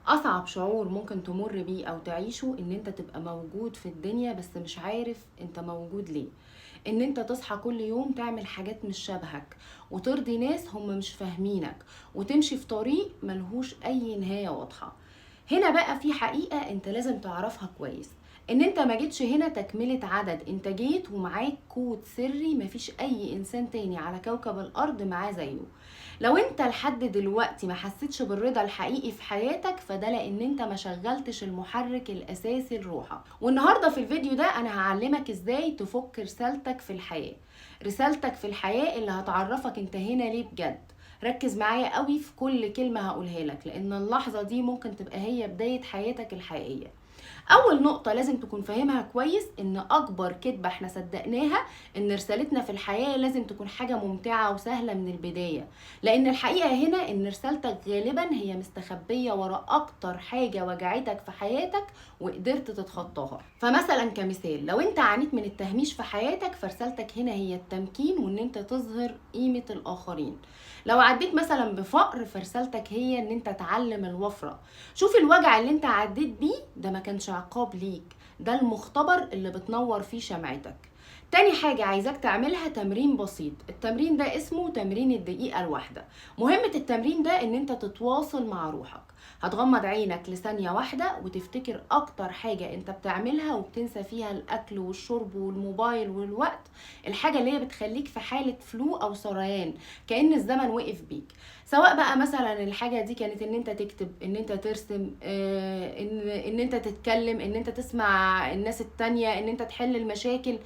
أصعب شعور ممكن تمر بيه أو تعيشه إن أنت تبقى موجود في الدنيا بس مش عارف أنت موجود ليه. إن أنت تصحى كل يوم تعمل حاجات مش شبهك وترضي ناس هم مش فاهمينك وتمشي في طريق ملهوش أي نهاية واضحة. هنا بقى في حقيقة أنت لازم تعرفها كويس، إن أنت ما جيتش هنا تكملة عدد، أنت جيت ومعاك كود سري مفيش أي إنسان تاني على كوكب الأرض معاه زيه. لو انت لحد دلوقتي ما حسيتش بالرضا الحقيقي في حياتك فده لان انت ما شغلتش المحرك الاساسي لروحك. والنهارده في الفيديو ده انا هعلمك ازاي تفك رسالتك في الحياة، رسالتك في الحياة اللي هتعرفك انت هنا ليه بجد. ركز معايا قوي في كل كلمة هقولها لك لان اللحظة دي ممكن تبقى هي بداية حياتك الحقيقية. اول نقطة لازم تكون فاهمها كويس ان اكبر كدبة احنا صدقناها ان رسالتنا في الحياة لازم تكون حاجة ممتعة وسهلة من البداية، لان الحقيقة هنا ان رسالتك غالبا هي مستخبية ورا اكتر حاجة وجعتك في حياتك وقدرت تتخطاها. فمثلا كمثال، لو انت عانيت من التهميش في حياتك فرسالتك هنا هي التمكين وان انت تظهر قيمة الاخرين. لو عديت مثلا بفقر فرسالتك هي ان انت تعلم الوفرة. شوف الوجع اللي انت عديت بيه ده ما كانش عقاب ليك، ده المختبر اللي بتنور فيه شمعتك. تاني حاجة عايزاك تعملها تمرين بسيط، التمرين ده اسمه تمرين الدقيقة الواحدة. مهمة التمرين ده ان انت تتواصل مع روحك. هتغمض عينك لثانية واحدة وتفتكر اكتر حاجة انت بتعملها وبتنسى فيها الاكل والشرب والموبايل والوقت، الحاجة اللي هي بتخليك في حالة فلو او سريان، كأن الزمن وقف بيك. سواء بقى مثلا الحاجة دي كانت ان انت تكتب، ان انت ترسم، ان انت تتكلم، ان انت تسمع الناس التانية، ان انت تحل المشاكل.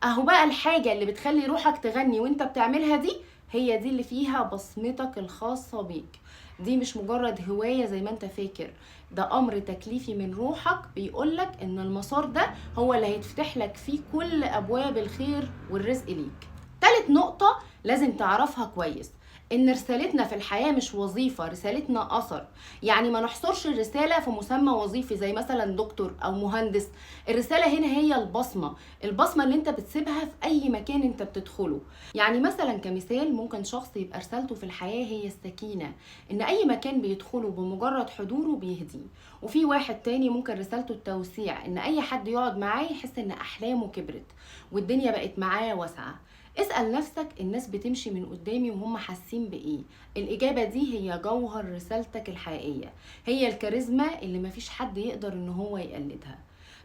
اهو بقى الحاجة اللي بتخلي روحك تغني وانت بتعملها دي هي دي اللي فيها بصمتك الخاصة بيك. دي مش مجرد هواية زي ما انت فاكر، ده امر تكليفي من روحك بيقولك ان المسار ده هو اللي هيتفتح لك فيه كل ابواب الخير والرزق ليك. تالت نقطة لازم تعرفها كويس، ان رسالتنا في الحياة مش وظيفة، رسالتنا اثر. يعني ما نحصرش الرسالة في مسمى وظيفي زي مثلا دكتور او مهندس. الرسالة هنا هي البصمة، البصمة اللي انت بتسيبها في اي مكان انت بتدخله. يعني مثلا كمثال ممكن شخص يبقى رسالته في الحياة هي السكينة، ان اي مكان بيدخله بمجرد حضوره بيهديه. وفي واحد تاني ممكن رسالته التوسيع، ان اي حد يقعد معاه يحس ان احلامه كبرت والدنيا بقت معاه واسعة. اسأل نفسك، الناس بتمشي من قدامي وهم حاسين بإيه؟ الإجابة دي هي جوهر رسالتك الحقيقية، هي الكاريزما اللي مفيش حد يقدر إن هو يقلدها.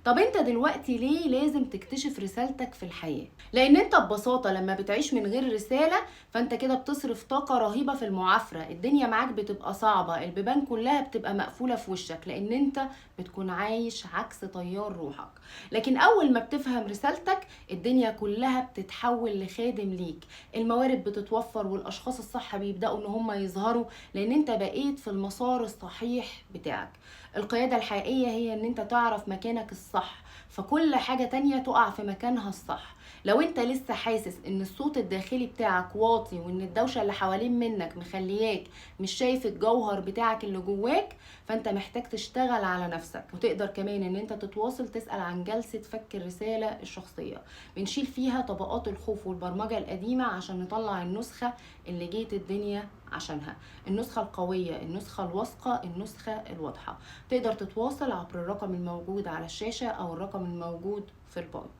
طب انت دلوقتي ليه لازم تكتشف رسالتك في الحياة؟ لان انت ببساطة لما بتعيش من غير رسالة فانت كده بتصرف طاقة رهيبة في المعافرة، الدنيا معاك بتبقى صعبة، البيبان كلها بتبقى مقفولة في وشك لان انت بتكون عايش عكس تيار روحك. لكن اول ما بتفهم رسالتك الدنيا كلها بتتحول لخادم ليك، الموارد بتتوفر والاشخاص الصح بيبدأوا ان هم يظهروا لان انت بقيت في المسار الصحيح بتاعك. القيادة الحقيقية هي ان انت تعرف مكانك الصح فكل حاجة تانية تقع في مكانها الصح. لو انت لسه حاسس ان الصوت الداخلي بتاعك واطي وان الدوشة اللي حوالين منك مخلياك مش شايف الجوهر بتاعك اللي جواك فانت محتاج تشتغل على نفسك. وتقدر كمان ان انت تتواصل تسأل عن جلسة فك الرسالة الشخصية، بنشيل فيها طبقات الخوف والبرمجة القديمة عشان نطلع النسخة اللي جيت الدنيا عشانها، النسخة القوية، النسخة الواثقة، النسخة الواضحة. تقدر تتواصل عبر الرقم الموجود على الشاشة او الرقم الموجود في البايو.